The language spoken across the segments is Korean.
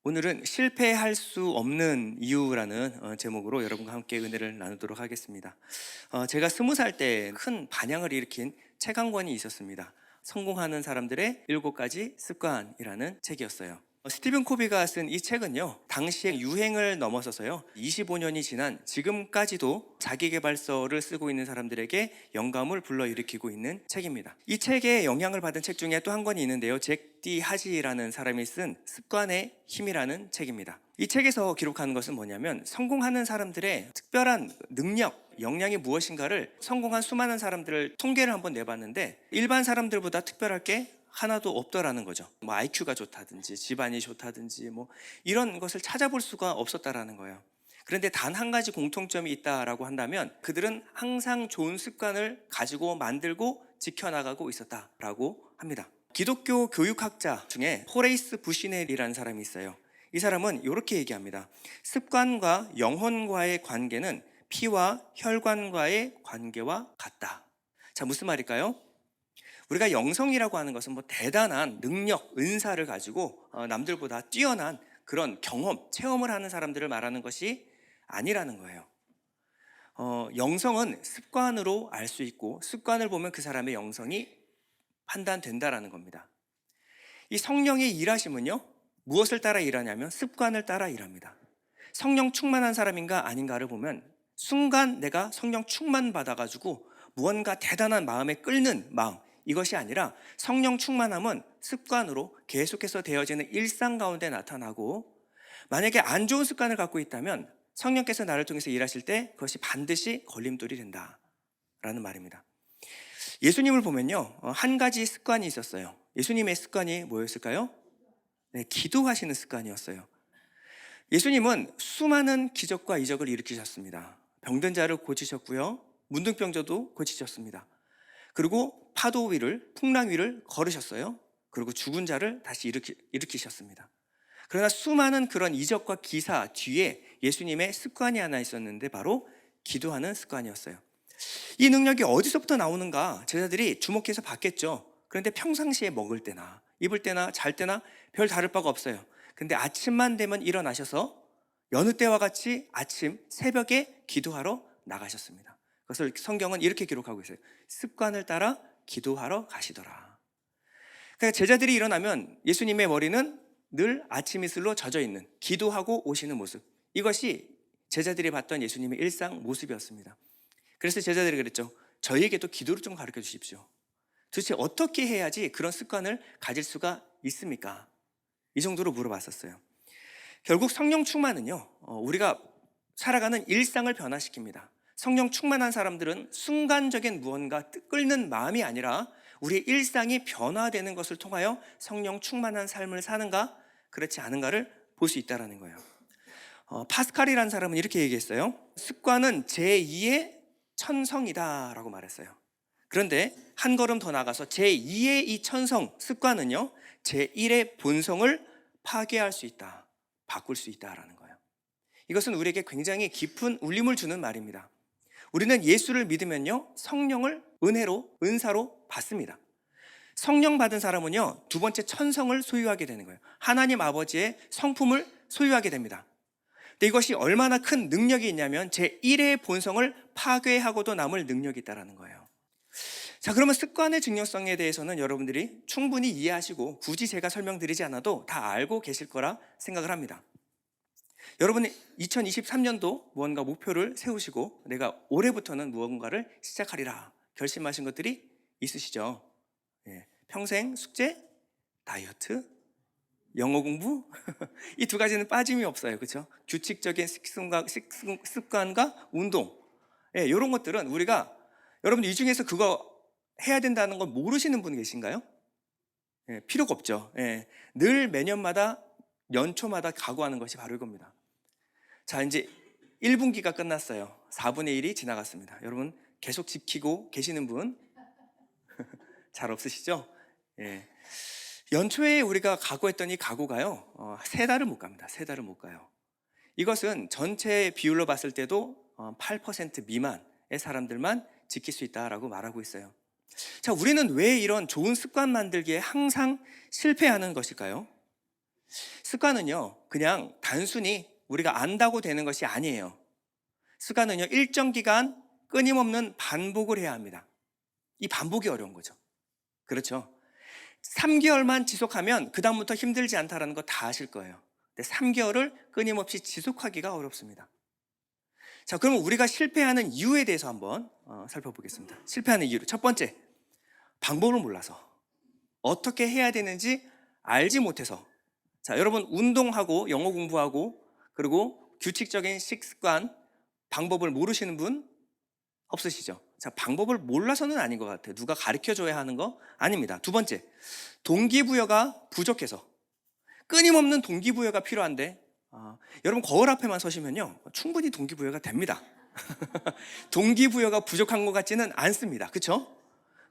오늘은 실패할 수 없는 이유라는 제목으로 여러분과 함께 은혜를 나누도록 하겠습니다. 제가 20살 때 큰 반향을 일으킨 책 한 권이 있었습니다. 성공하는 사람들의 7가지 습관이라는 책이었어요. 스티븐 코비가 쓴 이 책은요, 당시의 유행을 넘어서서요, 25년이 지난 지금까지도 자기계발서를 쓰고 있는 사람들에게 영감을 불러일으키고 있는 책입니다. 이 책에 영향을 받은 책 중에 또 한 권이 있는데요, 잭 디 하지라는 사람이 쓴 습관의 힘이라는 책입니다. 이 책에서 기록하는 것은 뭐냐면, 성공하는 사람들의 특별한 능력, 역량이 무엇인가를 성공한 수많은 사람들을 통계를 한번 내봤는데, 일반 사람들보다 특별할 게 하나도 없더라는 거죠. 뭐 IQ가 좋다든지 집안이 좋다든지 뭐 이런 것을 찾아볼 수가 없었다라는 거예요. 그런데 단 한 가지 공통점이 있다라고 한다면, 그들은 항상 좋은 습관을 가지고 만들고 지켜나가고 있었다라고 합니다. 기독교 교육학자 중에 호레이스 부시넬이라는 사람이 있어요. 이 사람은 이렇게 얘기합니다. 습관과 영혼과의 관계는 피와 혈관과의 관계와 같다. 자, 무슨 말일까요? 우리가 영성이라고 하는 것은 뭐 대단한 능력, 은사를 가지고 남들보다 뛰어난 그런 경험, 체험을 하는 사람들을 말하는 것이 아니라는 거예요. 영성은 습관으로 알 수 있고, 습관을 보면 그 사람의 영성이 판단된다라는 겁니다. 이 성령의 일하심은요, 무엇을 따라 일하냐면 습관을 따라 일합니다. 성령 충만한 사람인가 아닌가를 보면, 순간 내가 성령 충만 받아가지고 무언가 대단한 마음에 끓는 마음, 이것이 아니라 성령 충만함은 습관으로 계속해서 되어지는 일상 가운데 나타나고, 만약에 안 좋은 습관을 갖고 있다면 성령께서 나를 통해서 일하실 때 그것이 반드시 걸림돌이 된다라는 말입니다. 예수님을 보면요, 한 가지 습관이 있었어요. 예수님의 습관이 뭐였을까요? 네, 기도하시는 습관이었어요. 예수님은 수많은 기적과 이적을 일으키셨습니다. 병든 자를 고치셨고요, 문둥병자도 고치셨습니다. 그리고 파도 위를, 풍랑 위를 걸으셨어요. 그리고 죽은 자를 다시 일으키셨습니다. 그러나 수많은 그런 이적과 기사 뒤에 예수님의 습관이 하나 있었는데, 바로 기도하는 습관이었어요. 이 능력이 어디서부터 나오는가 제자들이 주목해서 봤겠죠. 그런데 평상시에 먹을 때나 입을 때나 잘 때나 별 다를 바가 없어요. 근데 아침만 되면 일어나셔서 여느 때와 같이 아침 새벽에 기도하러 나가셨습니다. 그것을 성경은 이렇게 기록하고 있어요. 습관을 따라 기도하러 가시더라. 그러니까 제자들이 일어나면 예수님의 머리는 늘 아침 이슬로 젖어 있는, 기도하고 오시는 모습, 이것이 제자들이 봤던 예수님의 일상 모습이었습니다. 그래서 제자들이 그랬죠. 저희에게도 기도를 좀 가르쳐 주십시오. 도대체 어떻게 해야지 그런 습관을 가질 수가 있습니까? 이 정도로 물어봤었어요. 결국 성령 충만은요, 우리가 살아가는 일상을 변화시킵니다. 성령 충만한 사람들은 순간적인 무언가 끓는 마음이 아니라 우리의 일상이 변화되는 것을 통하여 성령 충만한 삶을 사는가 그렇지 않은가를 볼 수 있다는 거예요. 파스칼이라는 사람은 이렇게 얘기했어요. 습관은 제2의 천성이다라고 말했어요. 그런데 한 걸음 더 나가서 제2의 이 천성, 습관은요, 제1의 본성을 파괴할 수 있다, 바꿀 수 있다라는 거예요. 이것은 우리에게 굉장히 깊은 울림을 주는 말입니다. 우리는 예수를 믿으면요, 성령을 은혜로, 은사로 받습니다. 성령 받은 사람은요, 두 번째 천성을 소유하게 되는 거예요. 하나님 아버지의 성품을 소유하게 됩니다. 근데 이것이 얼마나 큰 능력이 있냐면 제1의 본성을 파괴하고도 남을 능력이 있다는 거예요. 자, 그러면 습관의 중요성에 대해서는 여러분들이 충분히 이해하시고 굳이 제가 설명드리지 않아도 다 알고 계실 거라 생각을 합니다. 여러분이 2023년도 무언가 목표를 세우시고 내가 올해부터는 무언가를 시작하리라 결심하신 것들이 있으시죠? 평생 숙제, 다이어트, 영어 공부, 이 두 가지는 빠짐이 없어요. 그렇죠? 규칙적인 습관과 운동, 이런 것들은 우리가, 여러분 이 중에서 그거 해야 된다는 걸 모르시는 분 계신가요? 필요가 없죠. 늘 매년마다 연초마다 각오하는 것이 바로 이겁니다. 자, 이제 1분기가 끝났어요. 4분의 1이 지나갔습니다. 여러분 계속 지키고 계시는 분 잘 없으시죠? 연초에 우리가 각오했던 이 각오가요, 3달을 못 갑니다. 3달을 못 가요. 이것은 전체 비율로 봤을 때도 8% 미만의 사람들만 지킬 수 있다라고 말하고 있어요. 자, 우리는 왜 이런 좋은 습관 만들기에 항상 실패하는 것일까요? 습관은요, 그냥 단순히 우리가 안다고 되는 것이 아니에요. 습관은요, 일정 기간 끊임없는 반복을 해야 합니다. 이 반복이 어려운 거죠. 그렇죠? 3개월만 지속하면 그다음부터 힘들지 않다라는 거 다 아실 거예요. 근데 3개월을 끊임없이 지속하기가 어렵습니다. 자, 그러면 우리가 실패하는 이유에 대해서 한번 살펴보겠습니다. 실패하는 이유. 첫 번째, 방법을 몰라서. 어떻게 해야 되는지 알지 못해서. 자, 여러분 운동하고 영어 공부하고 그리고 규칙적인 식습관, 방법을 모르시는 분 없으시죠? 자, 방법을 몰라서는 아닌 것 같아요. 누가 가르쳐줘야 하는 거 아닙니다. 두 번째, 동기부여가 부족해서. 끊임없는 동기부여가 필요한데 여러분 거울 앞에만 서시면요 충분히 동기부여가 됩니다. 동기부여가 부족한 것 같지는 않습니다. 그렇죠?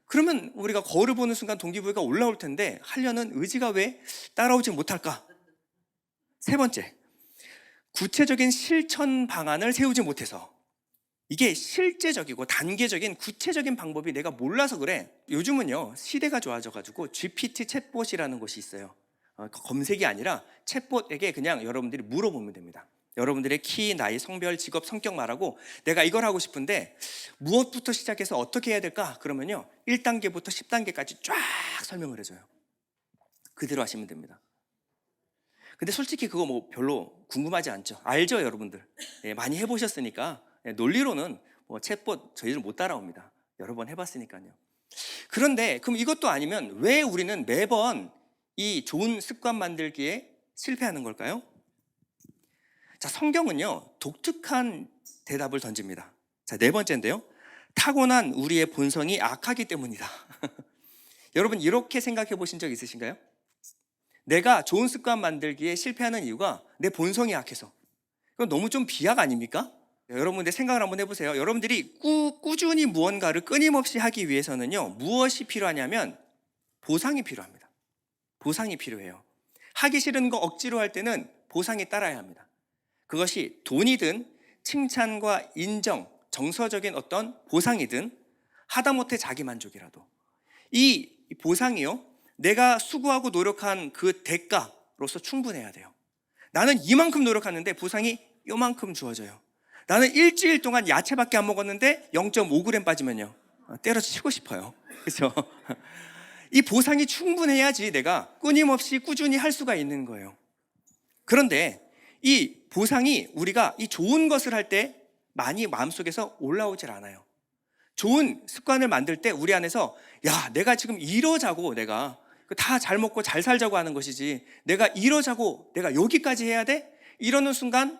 그러면 우리가 거울을 보는 순간 동기부여가 올라올 텐데 하려는 의지가 왜 따라오지 못할까? 세 번째, 구체적인 실천 방안을 세우지 못해서. 이게 실제적이고 단계적인 구체적인 방법이 내가 몰라서 그래. 요즘은요 시대가 좋아져가지고 GPT 챗봇이라는 것이 있어요. 검색이 아니라 챗봇에게 그냥 여러분들이 물어보면 됩니다. 여러분들의 키, 나이, 성별, 직업, 성격 말하고 내가 이걸 하고 싶은데 무엇부터 시작해서 어떻게 해야 될까? 그러면요 1단계부터 10단계까지 쫙 설명을 해줘요. 그대로 하시면 됩니다. 근데 솔직히 그거 뭐 별로 궁금하지 않죠? 알죠 여러분들? 많이 해보셨으니까 논리로는 뭐 챗봇 저희들 못 따라옵니다. 여러 번 해봤으니까요. 그런데 그럼 이것도 아니면 왜 우리는 매번 이 좋은 습관 만들기에 실패하는 걸까요? 자, 성경은요 독특한 대답을 던집니다. 자, 네 번째인데요, 타고난 우리의 본성이 악하기 때문이다. 여러분 이렇게 생각해 보신 적 있으신가요? 내가 좋은 습관 만들기에 실패하는 이유가 내 본성이 악해서. 그건 너무 좀 비약 아닙니까? 여러분들 생각을 한번 해보세요. 여러분들이 꾸준히 무언가를 끊임없이 하기 위해서는요 무엇이 필요하냐면 보상이 필요합니다. 보상이 필요해요. 하기 싫은 거 억지로 할 때는 보상이 따라야 합니다. 그것이 돈이든 칭찬과 인정, 정서적인 어떤 보상이든 하다못해 자기 만족이라도 이 보상이요 내가 수고하고 노력한 그 대가로서 충분해야 돼요. 나는 이만큼 노력하는데 보상이 요만큼 주어져요. 나는 일주일 동안 야채밖에 안 먹었는데 0.5g 빠지면요 때려치고 싶어요. 그렇죠? 이 보상이 충분해야지 내가 끊임없이 꾸준히 할 수가 있는 거예요. 그런데 이 보상이 우리가 이 좋은 것을 할 때 많이 마음속에서 올라오질 않아요. 좋은 습관을 만들 때 우리 안에서 야 내가 지금 이러자고 내가 다 잘 먹고 잘 살자고 하는 것이지 내가 이러자고 내가 여기까지 해야 돼? 이러는 순간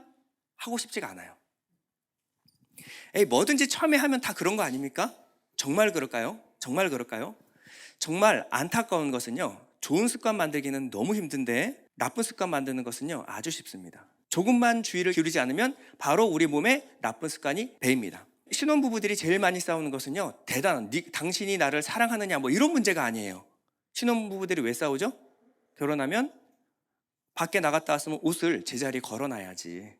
하고 싶지가 않아요. 뭐든지 처음에 하면 다 그런 거 아닙니까? 정말 그럴까요? 정말 그럴까요? 정말 안타까운 것은요 좋은 습관 만들기는 너무 힘든데 나쁜 습관 만드는 것은요 아주 쉽습니다. 조금만 주의를 기울이지 않으면 바로 우리 몸에 나쁜 습관이 배입니다. 신혼부부들이 제일 많이 싸우는 것은요 대단한 당신이 나를 사랑하느냐 뭐 이런 문제가 아니에요. 신혼부부들이 왜 싸우죠? 결혼하면 밖에 나갔다 왔으면 옷을 제자리에 걸어놔야지,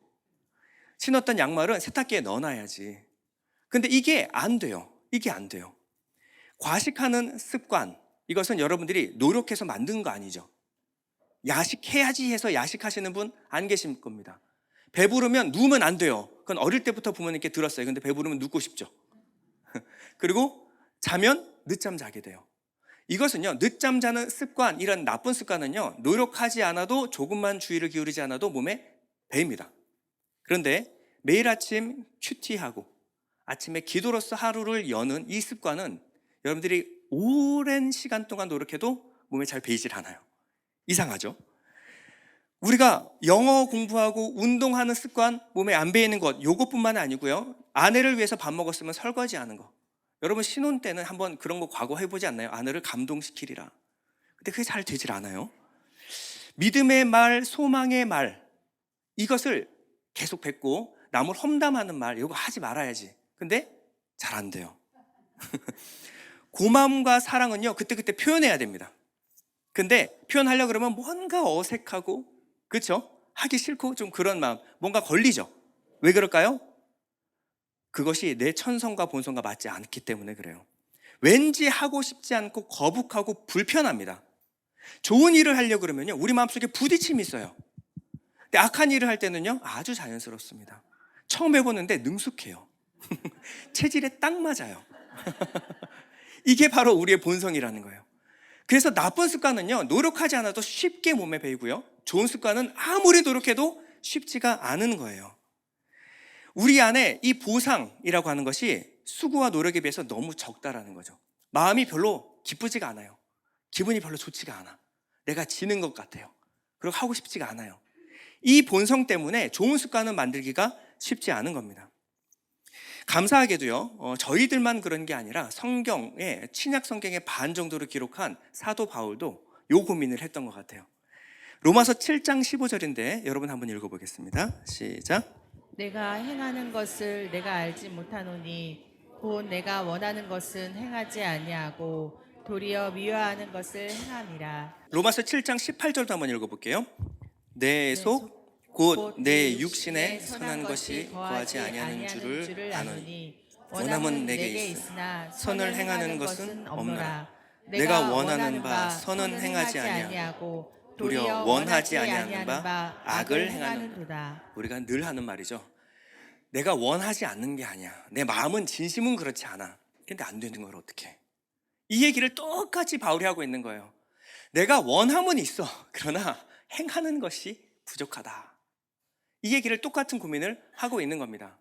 신었던 양말은 세탁기에 넣어놔야지. 근데 이게 안 돼요. 이게 안 돼요. 과식하는 습관, 이것은 여러분들이 노력해서 만든 거 아니죠. 야식해야지 해서 야식하시는 분 안 계실 겁니다. 배부르면 누우면 안 돼요. 그건 어릴 때부터 부모님께 들었어요. 근데 배부르면 눕고 싶죠. 그리고 자면 늦잠 자게 돼요. 이것은요 늦잠 자는 습관, 이런 나쁜 습관은요 노력하지 않아도 조금만 주의를 기울이지 않아도 몸에 배입니다. 그런데 매일 아침 큐티하고 아침에 기도로서 하루를 여는 이 습관은 여러분들이 오랜 시간 동안 노력해도 몸에 잘 배이질 않아요. 이상하죠? 우리가 영어 공부하고 운동하는 습관 몸에 안 배이는 것, 요것뿐만 아니고요 아내를 위해서 밥 먹었으면 설거지하는 거. 여러분 신혼 때는 한번 그런 거 과거 해보지 않나요? 아내를 감동시키리라. 근데 그게 잘 되질 않아요. 믿음의 말, 소망의 말, 이것을 계속 뱉고 남을 험담하는 말, 이거 하지 말아야지. 근데 잘 안 돼요. 고마움과 사랑은요 그때그때 표현해야 됩니다. 근데 표현하려고 그러면 뭔가 어색하고, 그렇죠? 하기 싫고 좀 그런 마음, 뭔가 걸리죠. 왜 그럴까요? 그것이 내 천성과 본성과 맞지 않기 때문에 그래요. 왠지 하고 싶지 않고 거북하고 불편합니다. 좋은 일을 하려고 그러면요 우리 마음속에 부딪힘이 있어요. 근데 악한 일을 할 때는요, 아주 자연스럽습니다. 처음 해보는데 능숙해요. 체질에 딱 맞아요. 이게 바로 우리의 본성이라는 거예요. 그래서 나쁜 습관은요, 노력하지 않아도 쉽게 몸에 배이고요, 좋은 습관은 아무리 노력해도 쉽지가 않은 거예요. 우리 안에 이 보상이라고 하는 것이 수고와 노력에 비해서 너무 적다라는 거죠. 마음이 별로 기쁘지가 않아요. 기분이 별로 좋지가 않아. 내가 지는 것 같아요. 그리고 하고 싶지가 않아요. 이 본성 때문에 좋은 습관을 만들기가 쉽지 않은 겁니다. 감사하게도요, 저희들만 그런 게 아니라 성경에, 신약 성경의 반 정도를 기록한 사도 바울도 요 고민을 했던 것 같아요. 로마서 7장 15절인데 여러분 한번 읽어보겠습니다. 시작. 내가 행하는 것을 내가 알지 못하노니 곧 내가 원하는 것은 행하지 아니하고 도리어 미워하는 것을 행함이라. 로마서 7장 18절도 한번 읽어볼게요. 내 속 곧 내 육신에 선한 것이 거하지 아니하는 줄을 아노니 원함은 내게 있으나 선을 행하는 것은 없노라. 내가 원하는 바 선은 행하지 아니하고 도리어 원하지 아니하는 바 악을 행하는도다. 우리가 늘 하는 말이죠. 내가 원하지 않는 게 아니야. 내 마음은 진심은 그렇지 않아. 근데 안 되는 걸 어떡해. 이 얘기를 똑같이 바울이 하고 있는 거예요. 내가 원함은 있어. 그러나 행하는 것이 부족하다. 이 얘기를 똑같은 고민을 하고 있는 겁니다.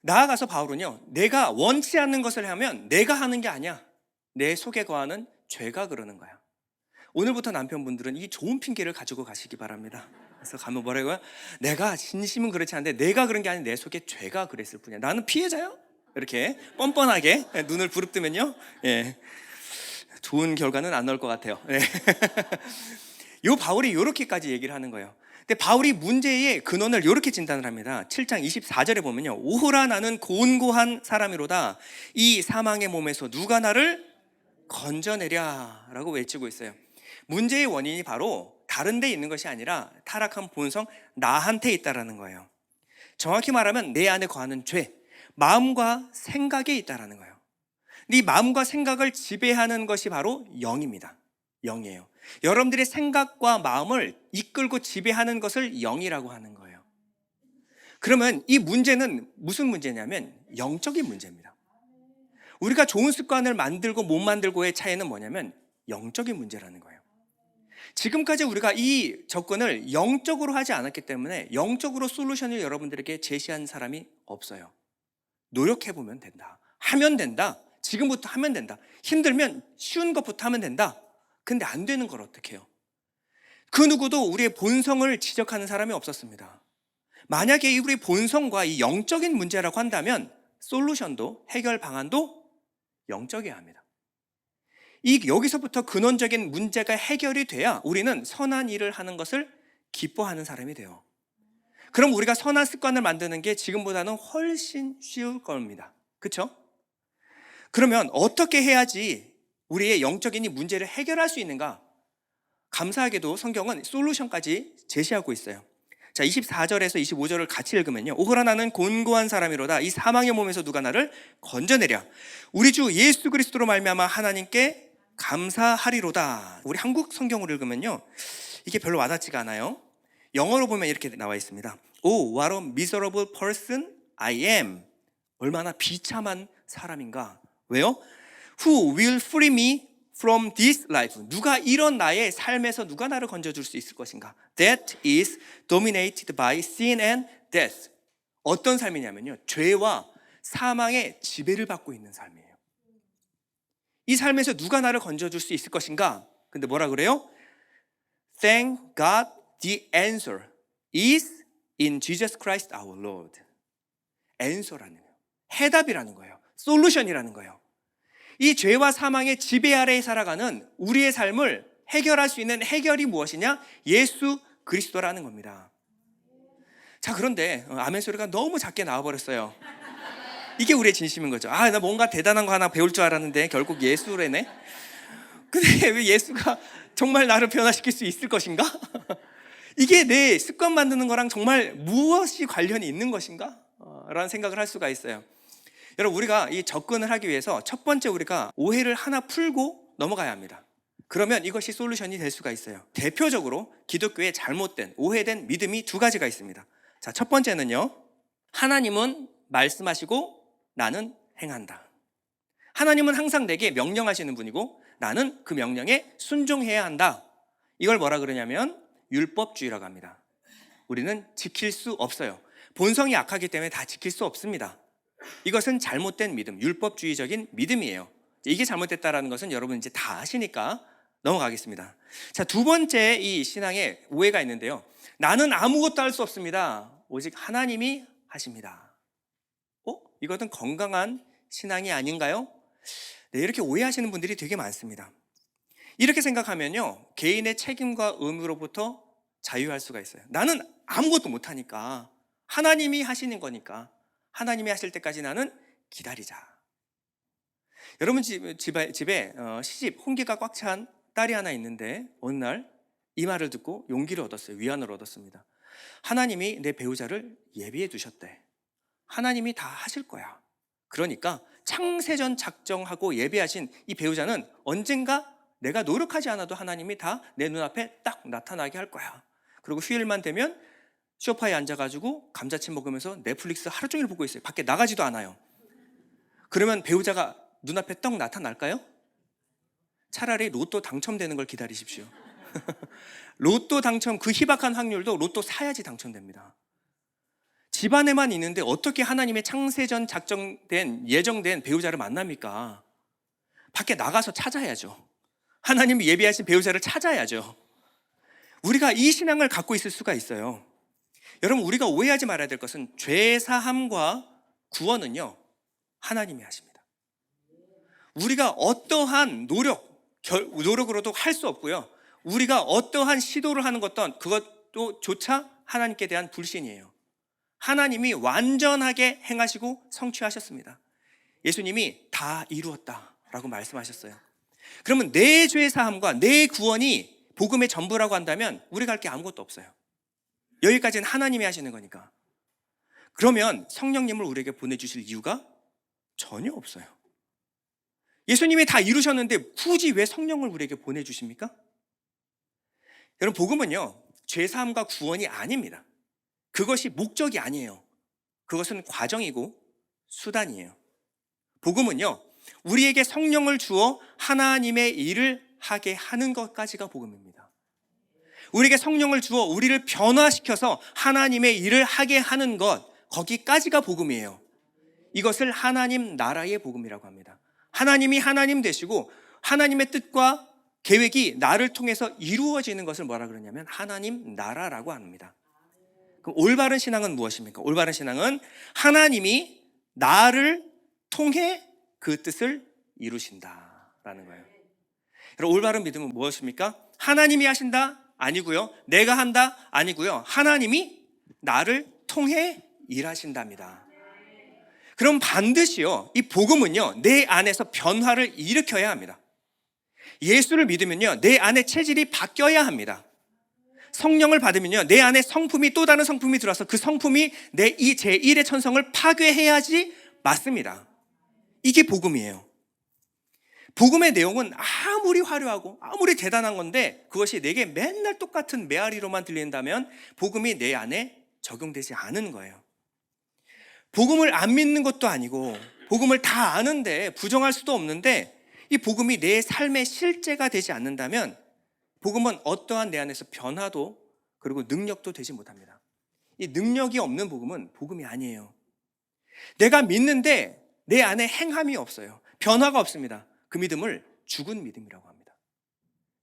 나아가서 바울은요, 내가 원치 않는 것을 하면 내가 하는 게 아니야. 내 속에 거하는 죄가 그러는 거야. 오늘부터 남편분들은 이 좋은 핑계를 가지고 가시기 바랍니다. 그래서 가면 뭐라고요? 내가 진심은 그렇지 않은데 내가 그런 게 아니라 내 속에 죄가 그랬을 뿐이야. 나는 피해자야? 이렇게 뻔뻔하게 눈을 부릅뜨면요, 예, 좋은 결과는 안 나올 것 같아요. 예. 요 바울이 요렇게까지 얘기를 하는 거예요. 근데 바울이 문제의 근원을 요렇게 진단을 합니다. 7장 24절에 보면요, 오호라 나는 곤고한 사람이로다. 이 사망의 몸에서 누가 나를 건져내랴 라고 외치고 있어요. 문제의 원인이 바로 다른 데 있는 것이 아니라 타락한 본성 나한테 있다라는 거예요. 정확히 말하면 내 안에 거하는 죄, 마음과 생각에 있다라는 거예요. 이 마음과 생각을 지배하는 것이 바로 영입니다. 영이에요. 여러분들의 생각과 마음을 이끌고 지배하는 것을 영이라고 하는 거예요. 그러면 이 문제는 무슨 문제냐면 영적인 문제입니다. 우리가 좋은 습관을 만들고 못 만들고의 차이는 뭐냐면 영적인 문제라는 거예요. 지금까지 우리가 이 접근을 영적으로 하지 않았기 때문에 영적으로 솔루션을 여러분들에게 제시한 사람이 없어요. 노력해보면 된다. 하면 된다. 지금부터 하면 된다. 힘들면 쉬운 것부터 하면 된다. 근데 안 되는 걸 어떻게 해요? 그 누구도 우리의 본성을 지적하는 사람이 없었습니다. 만약에 우리 본성과 이 영적인 문제라고 한다면 솔루션도 해결 방안도 영적이어야 합니다. 여기서부터 근원적인 문제가 해결이 돼야 우리는 선한 일을 하는 것을 기뻐하는 사람이 돼요. 그럼 우리가 선한 습관을 만드는 게 지금보다는 훨씬 쉬울 겁니다. 그렇죠? 그러면 어떻게 해야지 우리의 영적인 이 문제를 해결할 수 있는가? 감사하게도 성경은 솔루션까지 제시하고 있어요. 자, 24절에서 25절을 같이 읽으면요, 오호라 나는 곤고한 사람이로다. 이 사망의 몸에서 누가 나를 건져내랴. 우리 주 예수 그리스도로 말미암아 하나님께 감사하리로다. 우리 한국 성경으로 읽으면요, 이게 별로 와닿지가 않아요. 영어로 보면 이렇게 나와 있습니다. Oh, what a miserable person I am. 얼마나 비참한 사람인가. 왜요? Who will free me from this life? 누가 이런 나의 삶에서 누가 나를 건져줄 수 있을 것인가? That is dominated by sin and death. 어떤 삶이냐면요, 죄와 사망의 지배를 받고 있는 삶이에요. 이 삶에서 누가 나를 건져줄 수 있을 것인가? 근데 뭐라 그래요? Thank God the answer is in Jesus Christ our Lord. answer라는 거예요. 해답이라는 거예요. 솔루션이라는 거예요. 이 죄와 사망의 지배 아래에 살아가는 우리의 삶을 해결할 수 있는 해결이 무엇이냐? 예수 그리스도라는 겁니다. 자, 그런데 아멘 소리가 너무 작게 나와버렸어요. 이게 우리의 진심인 거죠. 아, 나 뭔가 대단한 거 하나 배울 줄 알았는데 결국 예수래네. 근데 왜 예수가 정말 나를 변화시킬 수 있을 것인가? 이게 내 습관 만드는 거랑 정말 무엇이 관련이 있는 것인가? 라는 생각을 할 수가 있어요. 여러분, 우리가 이 접근을 하기 위해서 첫 번째 우리가 오해를 하나 풀고 넘어가야 합니다. 그러면 이것이 솔루션이 될 수가 있어요. 대표적으로 기독교의 잘못된, 오해된 믿음이 두 가지가 있습니다. 자, 첫 번째는요. 하나님은 말씀하시고 나는 행한다. 하나님은 항상 내게 명령하시는 분이고 나는 그 명령에 순종해야 한다. 이걸 뭐라 그러냐면 율법주의라고 합니다. 우리는 지킬 수 없어요. 본성이 약하기 때문에 다 지킬 수 없습니다. 이것은 잘못된 믿음, 율법주의적인 믿음이에요. 이게 잘못됐다라는 것은 여러분 이제 다 아시니까 넘어가겠습니다. 자, 두 번째 이 신앙에 오해가 있는데요. 나는 아무것도 할 수 없습니다. 오직 하나님이 하십니다. 이것은 건강한 신앙이 아닌가요? 네, 이렇게 오해하시는 분들이 되게 많습니다. 이렇게 생각하면요, 개인의 책임과 의무로부터 자유할 수가 있어요. 나는 아무것도 못하니까 하나님이 하시는 거니까 하나님이 하실 때까지 나는 기다리자. 여러분 집에 시집 홍기가 꽉 찬 딸이 하나 있는데 어느 날 이 말을 듣고 용기를 얻었어요. 위안을 얻었습니다. 하나님이 내 배우자를 예비해 두셨대. 하나님이 다 하실 거야. 그러니까 창세전 작정하고 예비하신 이 배우자는 언젠가 내가 노력하지 않아도 하나님이 다 내 눈앞에 딱 나타나게 할 거야. 그리고 휴일만 되면 소파에 앉아가지고 감자칩 먹으면서 넷플릭스 하루 종일 보고 있어요. 밖에 나가지도 않아요. 그러면 배우자가 눈앞에 떡 나타날까요? 차라리 로또 당첨되는 걸 기다리십시오. 로또 당첨, 그 희박한 확률도 로또 사야지 당첨됩니다. 집안에만 있는데 어떻게 하나님의 창세전 예정된 배우자를 만납니까? 밖에 나가서 찾아야죠. 하나님이 예비하신 배우자를 찾아야죠. 우리가 이 신앙을 갖고 있을 수가 있어요. 여러분, 우리가 오해하지 말아야 될 것은 죄사함과 구원은요, 하나님이 하십니다. 우리가 어떠한 노력으로도 할 수 없고요. 우리가 어떠한 시도를 하는 그것도 조차 하나님께 대한 불신이에요. 하나님이 완전하게 행하시고 성취하셨습니다. 예수님이 다 이루었다라고 말씀하셨어요. 그러면 내 죄 사함과 내 구원이 복음의 전부라고 한다면 우리가 할 게 아무것도 없어요. 여기까지는 하나님이 하시는 거니까. 그러면 성령님을 우리에게 보내주실 이유가 전혀 없어요. 예수님이 다 이루셨는데 굳이 왜 성령을 우리에게 보내주십니까? 여러분, 복음은요, 죄사함과 구원이 아닙니다. 그것이 목적이 아니에요. 그것은 과정이고 수단이에요. 복음은요, 우리에게 성령을 주어 하나님의 일을 하게 하는 것까지가 복음입니다. 우리에게 성령을 주어 우리를 변화시켜서 하나님의 일을 하게 하는 것, 거기까지가 복음이에요. 이것을 하나님 나라의 복음이라고 합니다. 하나님이 하나님 되시고 하나님의 뜻과 계획이 나를 통해서 이루어지는 것을 뭐라 그러냐면 하나님 나라라고 합니다. 그럼 올바른 신앙은 무엇입니까? 올바른 신앙은 하나님이 나를 통해 그 뜻을 이루신다라는 거예요. 여러분, 올바른 믿음은 무엇입니까? 하나님이 하신다? 아니고요. 내가 한다? 아니고요. 하나님이 나를 통해 일하신답니다. 그럼 반드시요, 이 복음은요, 내 안에서 변화를 일으켜야 합니다. 예수를 믿으면요, 내 안에 체질이 바뀌어야 합니다. 성령을 받으면요, 내 안에 성품이 또 다른 성품이 들어와서 그 성품이 내 이 제1의 천성을 파괴해야지 맞습니다. 이게 복음이에요. 복음의 내용은 아무리 화려하고 아무리 대단한 건데 그것이 내게 맨날 똑같은 메아리로만 들린다면 복음이 내 안에 적용되지 않은 거예요. 복음을 안 믿는 것도 아니고 복음을 다 아는데 부정할 수도 없는데 이 복음이 내 삶의 실제가 되지 않는다면 복음은 어떠한 내 안에서 변화도 그리고 능력도 되지 못합니다. 이 능력이 없는 복음은 복음이 아니에요. 내가 믿는데 내 안에 행함이 없어요. 변화가 없습니다. 그 믿음을 죽은 믿음이라고 합니다.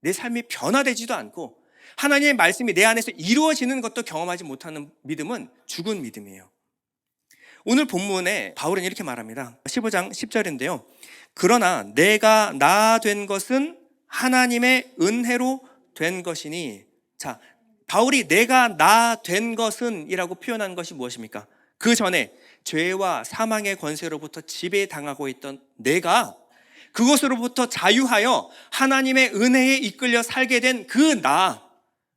내 삶이 변화되지도 않고 하나님의 말씀이 내 안에서 이루어지는 것도 경험하지 못하는 믿음은 죽은 믿음이에요. 오늘 본문에 바울은 이렇게 말합니다. 15장 10절인데요. 그러나 내가 나 된 것은 하나님의 은혜로 된 것이니. 자, 바울이 내가 나 된 것은 이라고 표현한 것이 무엇입니까? 그 전에 죄와 사망의 권세로부터 지배당하고 있던 내가 그것으로부터 자유하여 하나님의 은혜에 이끌려 살게 된 그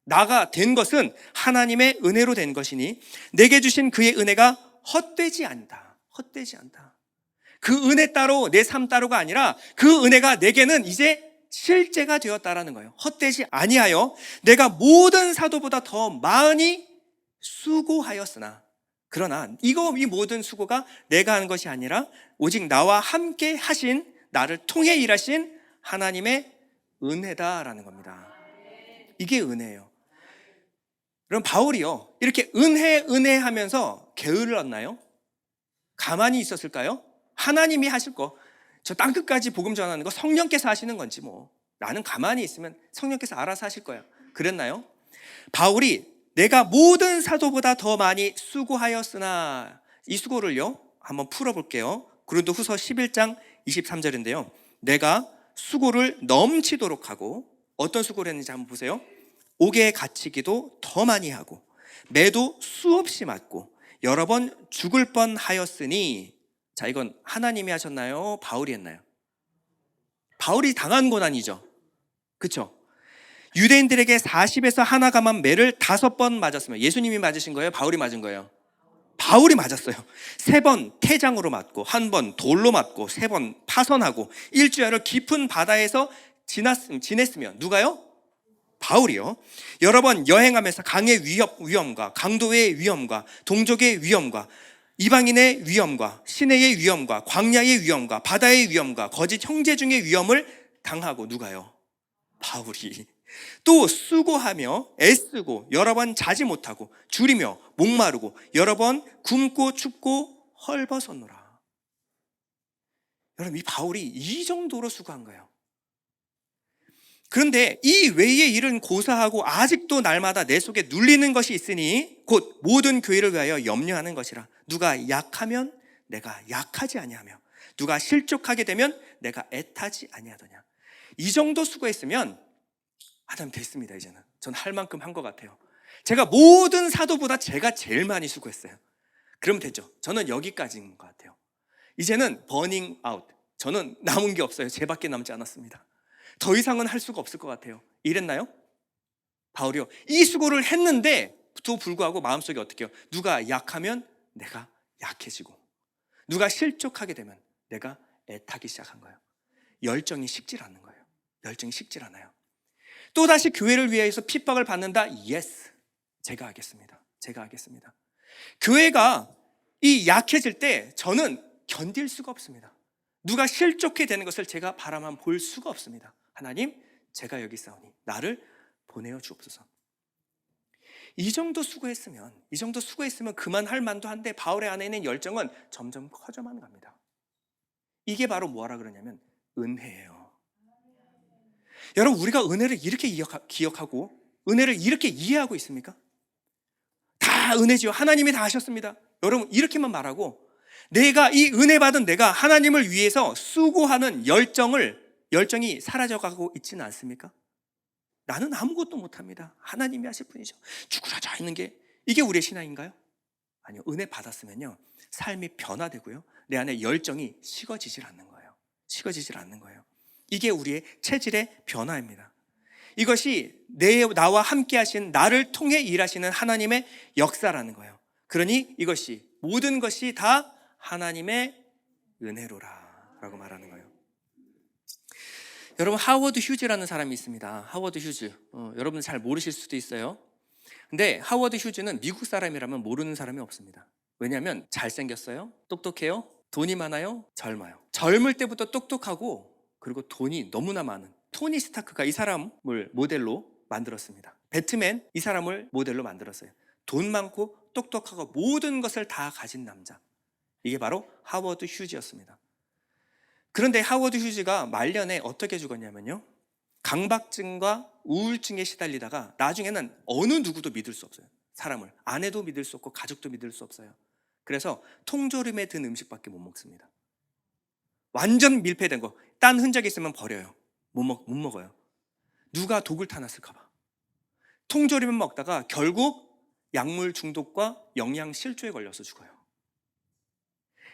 나가 된 것은 하나님의 은혜로 된 것이니 내게 주신 그의 은혜가 헛되지 않다. 헛되지 않다. 그 은혜 따로 내 삶 따로가 아니라 그 은혜가 내게는 이제 실제가 되었다라는 거예요. 헛되지 아니하여 내가 모든 사도보다 더 많이 수고하였으나, 그러나 이 모든 수고가 내가 하는 것이 아니라 오직 나와 함께 하신, 나를 통해 일하신 하나님의 은혜다라는 겁니다. 이게 은혜예요. 그럼 바울이요, 이렇게 은혜 하면서 게을렀나요? 가만히 있었을까요? 하나님이 하실 거, 저 땅끝까지 복음 전하는 거 성령께서 하시는 건지 뭐, 나는 가만히 있으면 성령께서 알아서 하실 거야, 그랬나요? 바울이 내가 모든 사도보다 더 많이 수고하였으나, 이 수고를요 한번 풀어볼게요. 고린도후서 11장 23절인데요 내가 수고를 넘치도록 하고, 어떤 수고를 했는지 한번 보세요. 옥에 갇히기도 더 많이 하고 매도 수없이 맞고 여러 번 죽을 뻔하였으니. 자, 이건 하나님이 하셨나요? 바울이 했나요? 바울이 당한 고난이죠. 그렇죠? 유대인들에게 40에서 하나 감한 매를 5번 맞았으면, 예수님이 맞으신 거예요? 바울이 맞은 거예요? 바울이 맞았어요. 3번 태장으로 맞고, 1번 돌로 맞고, 3번 파선하고, 일주일을 깊은 바다에서 지냈으면 누가요? 바울이요. 여러 번 여행하면서 강의 위험과 강도의 위험과 동족의 위험과 이방인의 위험과 시내의 위험과 광야의 위험과 바다의 위험과 거짓 형제 중의 위험을 당하고, 누가요? 바울이. 또 수고하며 애쓰고 여러 번 자지 못하고 줄이며 목마르고 여러 번 굶고 춥고 헐벗었노라. 여러분, 이 바울이 이 정도로 수고한 거예요. 그런데 이 외의 일은 고사하고 아직도 날마다 내 속에 눌리는 것이 있으니 곧 모든 교회를 위하여 염려하는 것이라. 누가 약하면 내가 약하지 아니하며 누가 실족하게 되면 내가 애타지 아니하더냐. 이 정도 수고했으면 하나님 됐습니다. 이제는 전 할 만큼 한 것 같아요. 제가 모든 사도보다 제가 제일 많이 수고했어요. 그러면 됐죠. 저는 여기까지인 것 같아요. 이제는 버닝 아웃, 저는 남은 게 없어요. 제밖에 남지 않았습니다. 더 이상은 할 수가 없을 것 같아요. 이랬나요? 바울이요, 이 수고를 했는데도 불구하고 마음속에 어떻게 해요? 누가 약하면 내가 약해지고 누가 실족하게 되면 내가 애타기 시작한 거예요. 열정이 식질 않는 거예요. 열정이 식질 않아요. 또다시 교회를 위해서 핍박을 받는다? 예스, 제가 하겠습니다. 제가 하겠습니다. 교회가 이 약해질 때 저는 견딜 수가 없습니다. 누가 실족해 되는 것을 제가 바라만 볼 수가 없습니다. 하나님, 제가 여기 있사오니 나를 보내어 주옵소서. 이 정도 수고했으면 그만할 만도 한데 바울의 안에 있는 열정은 점점 커져만 갑니다. 이게 바로 뭐라 그러냐면 은혜예요. 여러분, 우리가 은혜를 이렇게 기억하고 은혜를 이렇게 이해하고 있습니까? 다 은혜지요. 하나님이 다 하셨습니다. 여러분, 이렇게만 말하고 내가 이 은혜 받은 내가 하나님을 위해서 수고하는 열정이 사라져가고 있지는 않습니까? 나는 아무것도 못합니다. 하나님이 하실 분이죠. 쭈그러져 있는 게 이게 우리의 신앙인가요? 아니요. 은혜 받았으면요, 삶이 변화되고요, 내 안에 열정이 식어지질 않는 거예요. 식어지질 않는 거예요. 이게 우리의 체질의 변화입니다. 이것이 나와 함께 하신, 나를 통해 일하시는 하나님의 역사라는 거예요. 그러니 이것이, 모든 것이 다 하나님의 은혜로라 라고 말하는 거예요. 여러분, 하워드 휴즈라는 사람이 있습니다. 하워드 휴즈, 여러분 잘 모르실 수도 있어요. 근데 하워드 휴즈는 미국 사람이라면 모르는 사람이 없습니다. 왜냐하면 잘생겼어요, 똑똑해요, 돈이 많아요, 젊어요. 젊을 때부터 똑똑하고 그리고 돈이 너무나 많은 토니 스타크가 이 사람을 모델로 만들었습니다. 배트맨, 이 사람을 모델로 만들었어요. 돈 많고 똑똑하고 모든 것을 다 가진 남자, 이게 바로 하워드 휴즈였습니다. 그런데 하워드 휴즈가 말년에 어떻게 죽었냐면요, 강박증과 우울증에 시달리다가 나중에는 어느 누구도 믿을 수 없어요. 사람을, 아내도 믿을 수 없고 가족도 믿을 수 없어요. 그래서 통조림에 든 음식밖에 못 먹습니다. 완전 밀폐된 거, 딴 흔적이 있으면 버려요. 못 먹어요. 누가 독을 타놨을까 봐. 통조림을 먹다가 결국 약물 중독과 영양실조에 걸려서 죽어요.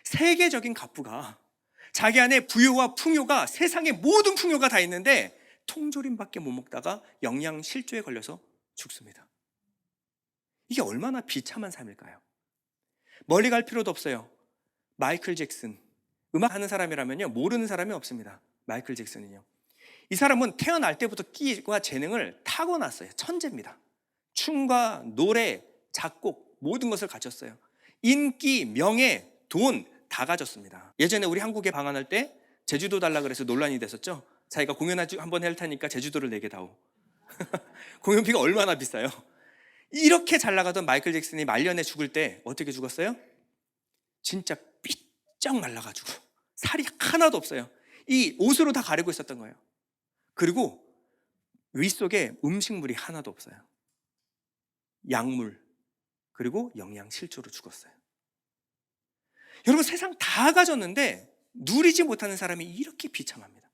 세계적인 갑부가 자기 안에 부유와 풍요가, 세상의 모든 풍요가 다 있는데 통조림밖에 못 먹다가 영양실조에 걸려서 죽습니다. 이게 얼마나 비참한 삶일까요? 멀리 갈 필요도 없어요. 마이클 잭슨, 음악하는 사람이라면요 모르는 사람이 없습니다. 마이클 잭슨은요, 이 사람은 태어날 때부터 끼와 재능을 타고났어요. 천재입니다. 춤과 노래, 작곡 모든 것을 가졌어요. 인기, 명예, 돈 다 가졌습니다. 예전에 우리 한국에 방한할 때 제주도 달라 그래서 논란이 됐었죠. 자기가 공연 한번 할 테니까 제주도를 내게 다오. 공연비가 얼마나 비싸요? 이렇게 잘 나가던 마이클 잭슨이 말년에 죽을 때 어떻게 죽었어요? 진짜 삐쩍 말라가지고 살이 하나도 없어요. 이 옷으로 다 가리고 있었던 거예요. 그리고 윗속에 음식물이 하나도 없어요. 약물, 그리고 영양실조로 죽었어요. 여러분, 세상 다 가졌는데 누리지 못하는 사람이 이렇게 비참합니다.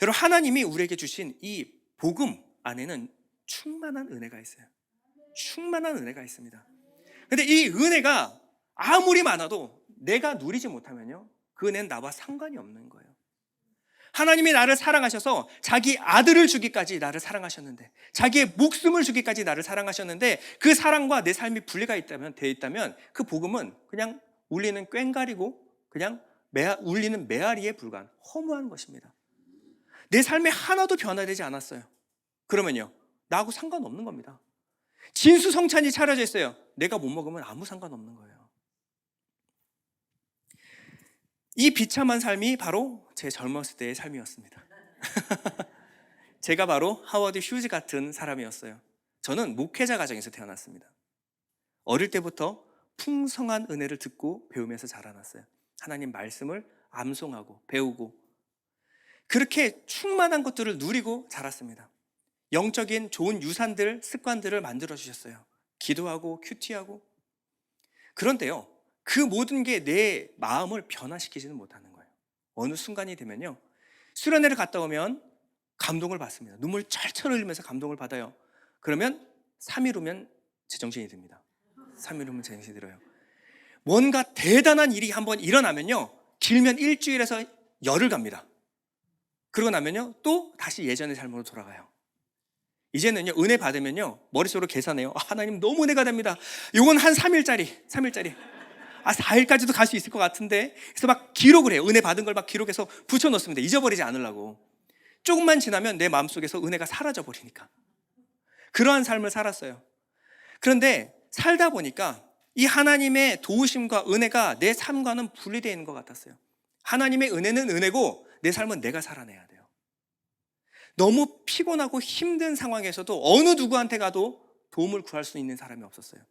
여러분, 하나님이 우리에게 주신 이 복음 안에는 충만한 은혜가 있어요. 충만한 은혜가 있습니다. 근데 이 은혜가 아무리 많아도 내가 누리지 못하면요, 그 은혜는 나와 상관이 없는 거예요. 하나님이 나를 사랑하셔서 자기 아들을 주기까지 나를 사랑하셨는데, 자기의 목숨을 주기까지 나를 사랑하셨는데, 그 사랑과 내 삶이 분리가 되어 있다면 그 복음은 그냥 울리는 꽹과리고 그냥 울리는 메아리에 불과한 허무한 것입니다. 내 삶에 하나도 변화되지 않았어요. 그러면요, 나하고 상관없는 겁니다. 진수성찬이 차려져 있어요. 내가 못 먹으면 아무 상관없는 거예요. 이 비참한 삶이 바로 제 젊었을 때의 삶이었습니다. 제가 바로 하워드 휴즈 같은 사람이었어요. 저는 목회자 가정에서 태어났습니다. 어릴 때부터 풍성한 은혜를 듣고 배우면서 자라났어요. 하나님 말씀을 암송하고 배우고 그렇게 충만한 것들을 누리고 자랐습니다. 영적인 좋은 유산들, 습관들을 만들어주셨어요. 기도하고 큐티하고. 그런데요, 그 모든 게 내 마음을 변화시키지는 못하는 거예요. 어느 순간이 되면요, 수련회를 갔다 오면 감동을 받습니다. 눈물 철철 흘리면서 감동을 받아요. 그러면 3일 후면 제정신이 듭니다. 3일 후면 제정신이 들어요. 뭔가 대단한 일이 한번 일어나면요, 길면 일주일에서 열흘 갑니다. 그러고 나면요, 또 다시 예전의 삶으로 돌아가요. 이제는요, 은혜 받으면요, 머릿속으로 계산해요. 하나님 너무 은혜가 됩니다. 이건 한 3일짜리 4일까지도 갈 수 있을 것 같은데. 그래서 막 기록을 해요. 은혜 받은 걸 막 기록해서 붙여놓습니다. 잊어버리지 않으려고. 조금만 지나면 내 마음속에서 은혜가 사라져버리니까. 그러한 삶을 살았어요. 그런데 살다 보니까 이 하나님의 도우심과 은혜가 내 삶과는 분리되어 있는 것 같았어요. 하나님의 은혜는 은혜고 내 삶은 내가 살아내야 돼요. 너무 피곤하고 힘든 상황에서도 어느 누구한테 가도 도움을 구할 수 있는 사람이 없었어요.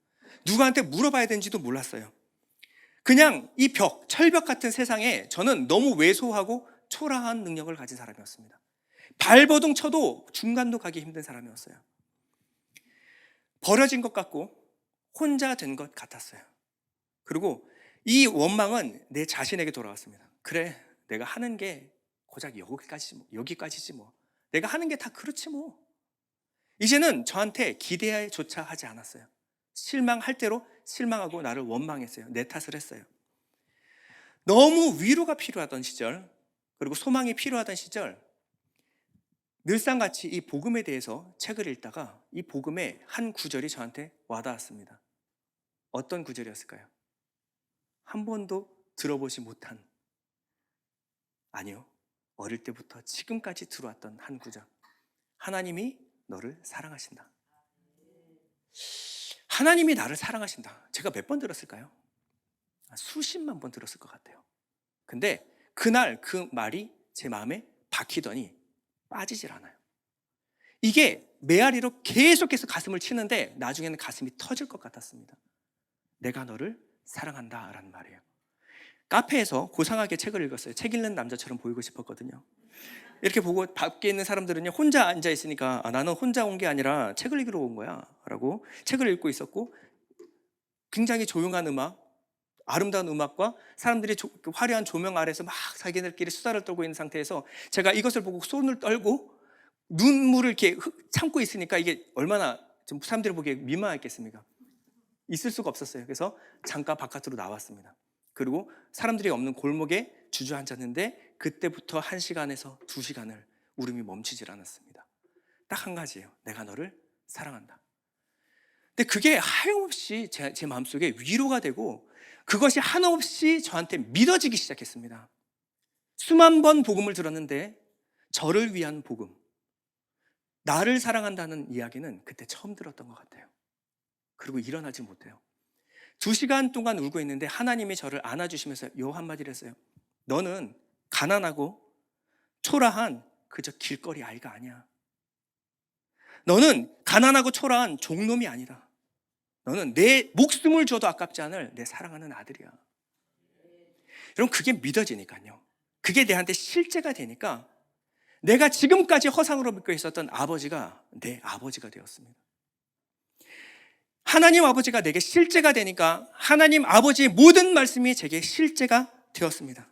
누구한테 물어봐야 되는지도 몰랐어요. 그냥 이 철벽 같은 세상에 저는 너무 왜소하고 초라한 능력을 가진 사람이었습니다. 발버둥 쳐도 중간도 가기 힘든 사람이었어요. 버려진 것 같고 혼자 된 것 같았어요. 그리고 이 원망은 내 자신에게 돌아왔습니다. 그래, 내가 하는 게 고작 여기까지지 뭐. 내가 하는 게 다 그렇지 뭐. 이제는 저한테 기대조차 하지 않았어요. 실망할 대로 실망하고 나를 원망했어요. 내 탓을 했어요. 너무 위로가 필요하던 시절, 그리고 소망이 필요하던 시절, 늘상같이 이 복음에 대해서 책을 읽다가 이 복음의 한 구절이 저한테 와닿았습니다. 어떤 구절이었을까요? 한 번도 들어보지 못한, 아니요, 어릴 때부터 지금까지 들어왔던 한 구절. 하나님이 너를 사랑하신다. 하나님이 나를 사랑하신다. 제가 몇 번 들었을까요? 수십만 번 들었을 것 같아요. 근데 그날 그 말이 제 마음에 박히더니 빠지질 않아요. 이게 메아리로 계속해서 가슴을 치는데 나중에는 가슴이 터질 것 같았습니다. 내가 너를 사랑한다 라는 말이에요. 카페에서 고상하게 책을 읽었어요. 책 읽는 남자처럼 보이고 싶었거든요. 이렇게 보고 밖에 있는 사람들은요, 혼자 앉아 있으니까 나는 혼자 온 게 아니라 책을 읽으러 온 거야 라고 책을 읽고 있었고, 굉장히 조용한 음악, 아름다운 음악과 사람들이 화려한 조명 아래서 막 자기들끼리 수다를 떨고 있는 상태에서 제가 이것을 보고 손을 떨고 눈물을 이렇게 참고 있으니까 이게 얼마나 좀 사람들이 보기에 민망했겠습니까? 있을 수가 없었어요. 그래서 잠깐 바깥으로 나왔습니다. 그리고 사람들이 없는 골목에 주저앉았는데 그때부터 1시간에서 2시간을 울음이 멈추질 않았습니다. 딱 한 가지예요. 내가 너를 사랑한다. 근데 그게 하염없이 제 마음속에 위로가 되고 그것이 한없이 저한테 믿어지기 시작했습니다. 수만 번 복음을 들었는데 저를 위한 복음, 나를 사랑한다는 이야기는 그때 처음 들었던 것 같아요. 그리고 일어나지 못해요. 2시간 동안 울고 있는데 하나님이 저를 안아주시면서 요 한마디를 했어요. 너는 가난하고 초라한 그저 길거리 아이가 아니야. 너는 가난하고 초라한 종놈이 아니다. 너는 내 목숨을 줘도 아깝지 않을 내 사랑하는 아들이야. 여러분, 그게 믿어지니까요. 그게 내한테 실제가 되니까 내가 지금까지 허상으로 믿고 있었던 아버지가 내 아버지가 되었습니다. 하나님 아버지가 내게 실제가 되니까 하나님 아버지의 모든 말씀이 제게 실제가 되었습니다.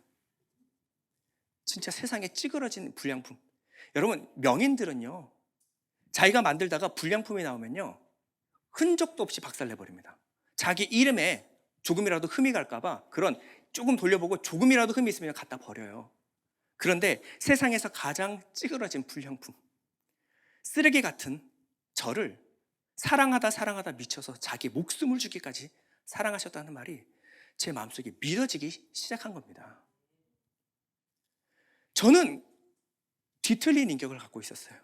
진짜 세상에 찌그러진 불량품. 여러분, 명인들은요, 자기가 만들다가 불량품이 나오면요, 흔적도 없이 박살내버립니다. 자기 이름에 조금이라도 흠이 갈까봐 그런 조금 돌려보고 조금이라도 흠이 있으면 갖다 버려요. 그런데 세상에서 가장 찌그러진 불량품, 쓰레기 같은 저를 사랑하다 미쳐서 자기 목숨을 주기까지 사랑하셨다는 말이 제 마음속에 믿어지기 시작한 겁니다. 저는 뒤틀린 인격을 갖고 있었어요.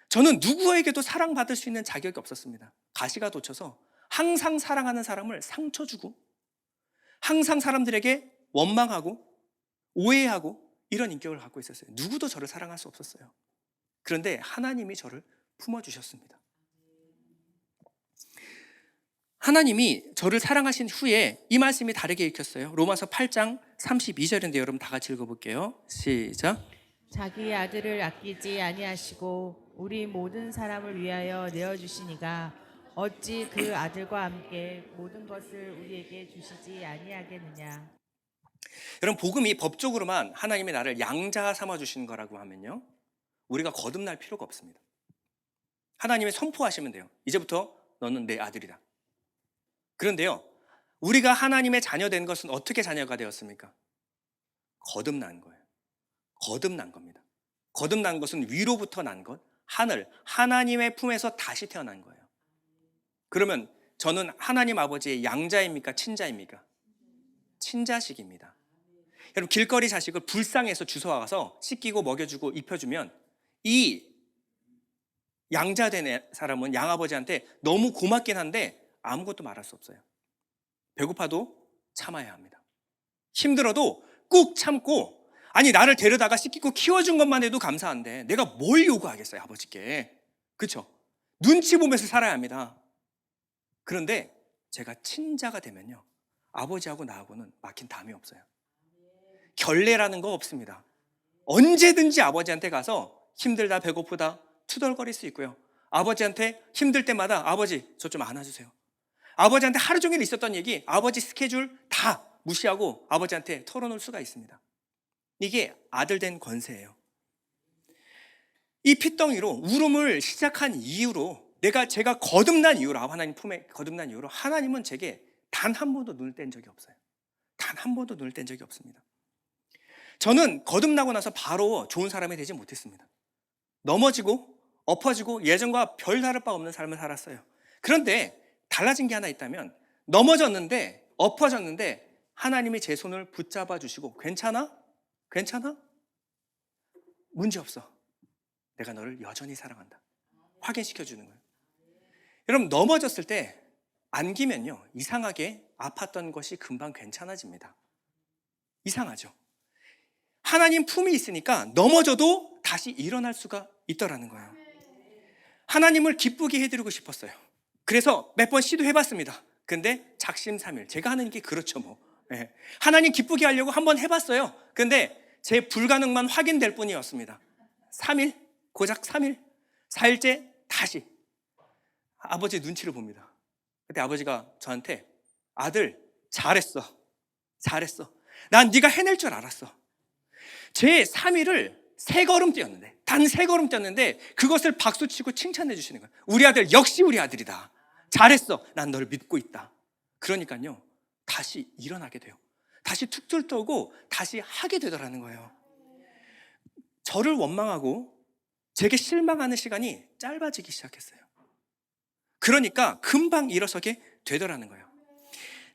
저는 누구에게도 사랑받을 수 있는 자격이 없었습니다. 가시가 돋쳐서 항상 사랑하는 사람을 상처 주고 항상 사람들에게 원망하고 오해하고 이런 인격을 갖고 있었어요. 누구도 저를 사랑할 수 없었어요. 그런데 하나님이 저를 품어주셨습니다. 하나님이 저를 사랑하신 후에 이 말씀이 다르게 읽혔어요. 로마서 8장 32절인데 여러분 다 같이 읽어볼게요. 시작. 자기 아들을 아끼지 아니하시고 우리 모든 사람을 위하여 내어주시니가 어찌 그 아들과 함께 모든 것을 우리에게 주시지 아니하겠느냐. 여러분, 복음이 법적으로만 하나님이 나를 양자 삼아주시는 거라고 하면요, 우리가 거듭날 필요가 없습니다. 하나님이 선포하시면 돼요. 이제부터 너는 내 아들이다. 그런데요, 우리가 하나님의 자녀된 것은 어떻게 자녀가 되었습니까? 거듭난 거예요. 거듭난 겁니다. 거듭난 것은 위로부터 난 것, 하나님의 품에서 다시 태어난 거예요. 그러면 저는 하나님 아버지의 양자입니까? 친자입니까? 친자식입니다. 여러분, 길거리 자식을 불쌍해서 주워와서 씻기고 먹여주고 입혀주면 이 양자된 사람은 양아버지한테 너무 고맙긴 한데 아무것도 말할 수 없어요. 배고파도 참아야 합니다. 힘들어도 꾹 참고, 아니 나를 데려다가 씻기고 키워준 것만 해도 감사한데 내가 뭘 요구하겠어요, 아버지께. 그렇죠? 눈치 보면서 살아야 합니다. 그런데 제가 친자가 되면요, 아버지하고 나하고는 막힌 담이 없어요. 결례라는 거 없습니다. 언제든지 아버지한테 가서 힘들다 배고프다 투덜거릴 수 있고요. 아버지한테 힘들 때마다 아버지 저 좀 안아주세요. 아버지한테 하루 종일 있었던 얘기 아버지 스케줄 다 무시하고 아버지한테 털어놓을 수가 있습니다. 이게 아들 된 권세예요. 이 핏덩이로 울음을 시작한 이후로, 제가 거듭난 이후로, 하나님 품에 거듭난 이후로 하나님은 제게 단 한 번도 눈을 뗀 적이 없어요. 단 한 번도 눈을 뗀 적이 없습니다. 저는 거듭나고 나서 바로 좋은 사람이 되지 못했습니다. 넘어지고 엎어지고 예전과 별 다를 바 없는 삶을 살았어요. 그런데 달라진 게 하나 있다면, 넘어졌는데 엎어졌는데 하나님이 제 손을 붙잡아 주시고 괜찮아? 괜찮아? 문제 없어. 내가 너를 여전히 사랑한다. 확인시켜 주는 거예요. 여러분, 넘어졌을 때 안기면요, 이상하게 아팠던 것이 금방 괜찮아집니다. 이상하죠? 하나님 품이 있으니까 넘어져도 다시 일어날 수가 있더라는 거예요. 하나님을 기쁘게 해드리고 싶었어요. 그래서 몇 번 시도해봤습니다. 근데 작심삼일, 제가 하는 게 그렇죠 뭐. 네. 하나님 기쁘게 하려고 한번 해봤어요. 근데 제 불가능만 확인될 뿐이었습니다. 3일, 고작 3일, 4일째 다시 아버지 눈치를 봅니다. 그때 아버지가 저한테, 아들 잘했어. 난 네가 해낼 줄 알았어. 제 3일을 3걸음 뛰었는데, 단 3걸음 뛰었는데 그것을 박수치고 칭찬해 주시는 거예요. 우리 아들 역시 우리 아들이다. 잘했어. 난 너를 믿고 있다. 그러니까요, 다시 일어나게 돼요. 다시 툭툭 떠고 다시 하게 되더라는 거예요. 저를 원망하고 제게 실망하는 시간이 짧아지기 시작했어요. 그러니까 금방 일어서게 되더라는 거예요.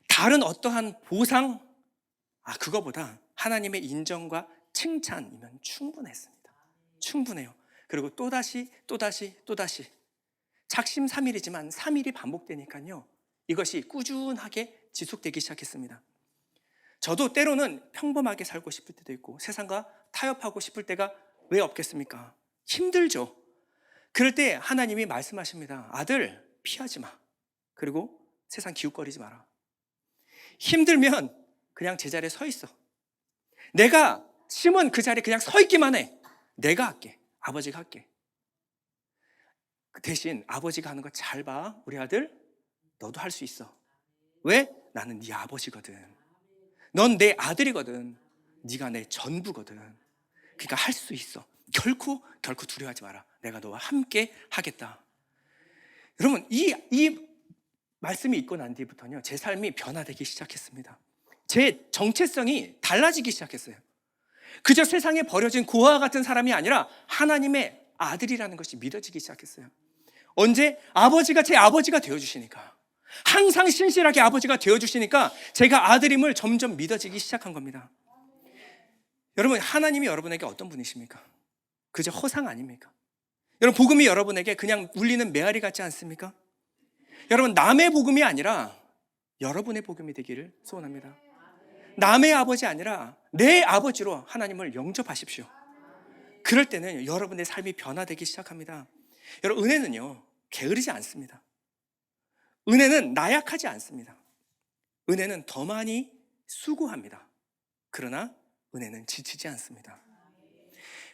다른 어떠한 보상, 그거보다 하나님의 인정과 칭찬이면 충분했습니다. 충분해요. 그리고 또다시 작심삼일이지만 3일이 반복되니까요, 이것이 꾸준하게 지속되기 시작했습니다. 저도 때로는 평범하게 살고 싶을 때도 있고 세상과 타협하고 싶을 때가 왜 없겠습니까? 힘들죠. 그럴 때 하나님이 말씀하십니다. 아들, 피하지 마. 그리고 세상 기웃거리지 마라. 힘들면 그냥 제자리에 서 있어. 내가 심은 그 자리에 그냥 서 있기만 해. 내가 할게. 아버지가 할게. 그 대신 아버지가 하는 거 잘 봐. 우리 아들, 너도 할 수 있어. 왜? 나는 네 아버지거든. 넌 내 아들이거든. 네가 내 전부거든. 그러니까 할 수 있어. 결코 두려워하지 마라. 내가 너와 함께 하겠다. 여러분, 이 말씀이 있고 난 뒤부터는요, 제 삶이 변화되기 시작했습니다. 제 정체성이 달라지기 시작했어요. 그저 세상에 버려진 고아와 같은 사람이 아니라 하나님의 아들이라는 것이 믿어지기 시작했어요. 언제? 아버지가 제 아버지가 되어주시니까, 항상 신실하게 아버지가 되어주시니까 제가 아들임을 점점 믿어지기 시작한 겁니다. 여러분, 하나님이 여러분에게 어떤 분이십니까? 그저 허상 아닙니까? 여러분, 복음이 여러분에게 그냥 울리는 메아리 같지 않습니까? 여러분, 남의 복음이 아니라 여러분의 복음이 되기를 소원합니다. 남의 아버지 아니라 내 아버지로 하나님을 영접하십시오. 그럴 때는 여러분의 삶이 변화되기 시작합니다. 여러분, 은혜는요, 게으르지 않습니다. 은혜는 나약하지 않습니다. 은혜는 더 많이 수고합니다. 그러나 은혜는 지치지 않습니다.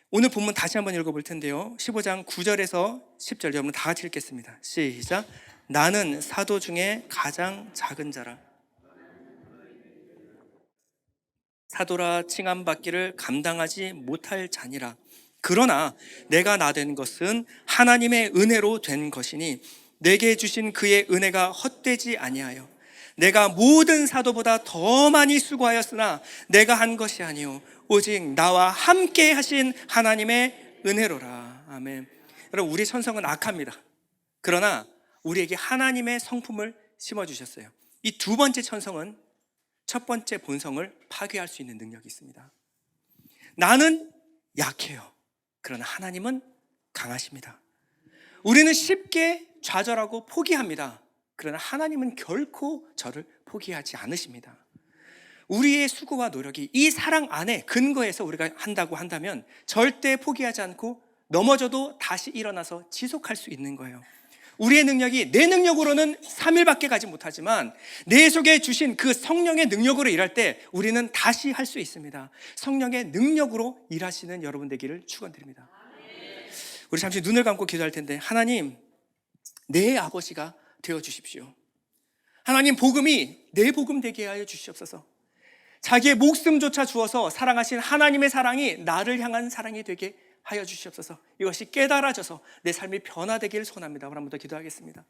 오늘 본문 다시 한번 읽어볼 텐데요, 15장 9절에서 10절 여러분 다 같이 읽겠습니다. 시작. 나는 사도 중에 가장 작은 자라. 사도라 칭함받기를 감당하지 못할 자니라. 그러나 내가 나된 것은 하나님의 은혜로 된 것이니 내게 주신 그의 은혜가 헛되지 아니하여 내가 모든 사도보다 더 많이 수고하였으나 내가 한 것이 아니요 오직 나와 함께 하신 하나님의 은혜로라. 아멘. 여러분, 우리 천성은 악합니다. 그러나 우리에게 하나님의 성품을 심어주셨어요. 이 두 번째 천성은 첫 번째 본성을 파괴할 수 있는 능력이 있습니다. 나는 약해요. 그러나 하나님은 강하십니다. 우리는 쉽게 좌절하고 포기합니다. 그러나 하나님은 결코 저를 포기하지 않으십니다. 우리의 수고와 노력이 이 사랑 안에 근거해서 우리가 한다고 한다면 절대 포기하지 않고 넘어져도 다시 일어나서 지속할 수 있는 거예요. 우리의 능력이 내 능력으로는 3일밖에 가지 못하지만 내 속에 주신 그 성령의 능력으로 일할 때 우리는 다시 할 수 있습니다. 성령의 능력으로 일하시는 여러분 되기를 축원드립니다. 우리 잠시 눈을 감고 기도할 텐데, 하나님, 내 아버지가 되어 주십시오. 하나님, 복음이 내 복음 되게 하여 주시옵소서. 자기의 목숨조차 주어서 사랑하신 하나님의 사랑이 나를 향한 사랑이 되게 하여 주시옵소서. 이것이 깨달아져서 내 삶이 변화되기를 소원합니다. 한번 더 기도하겠습니다.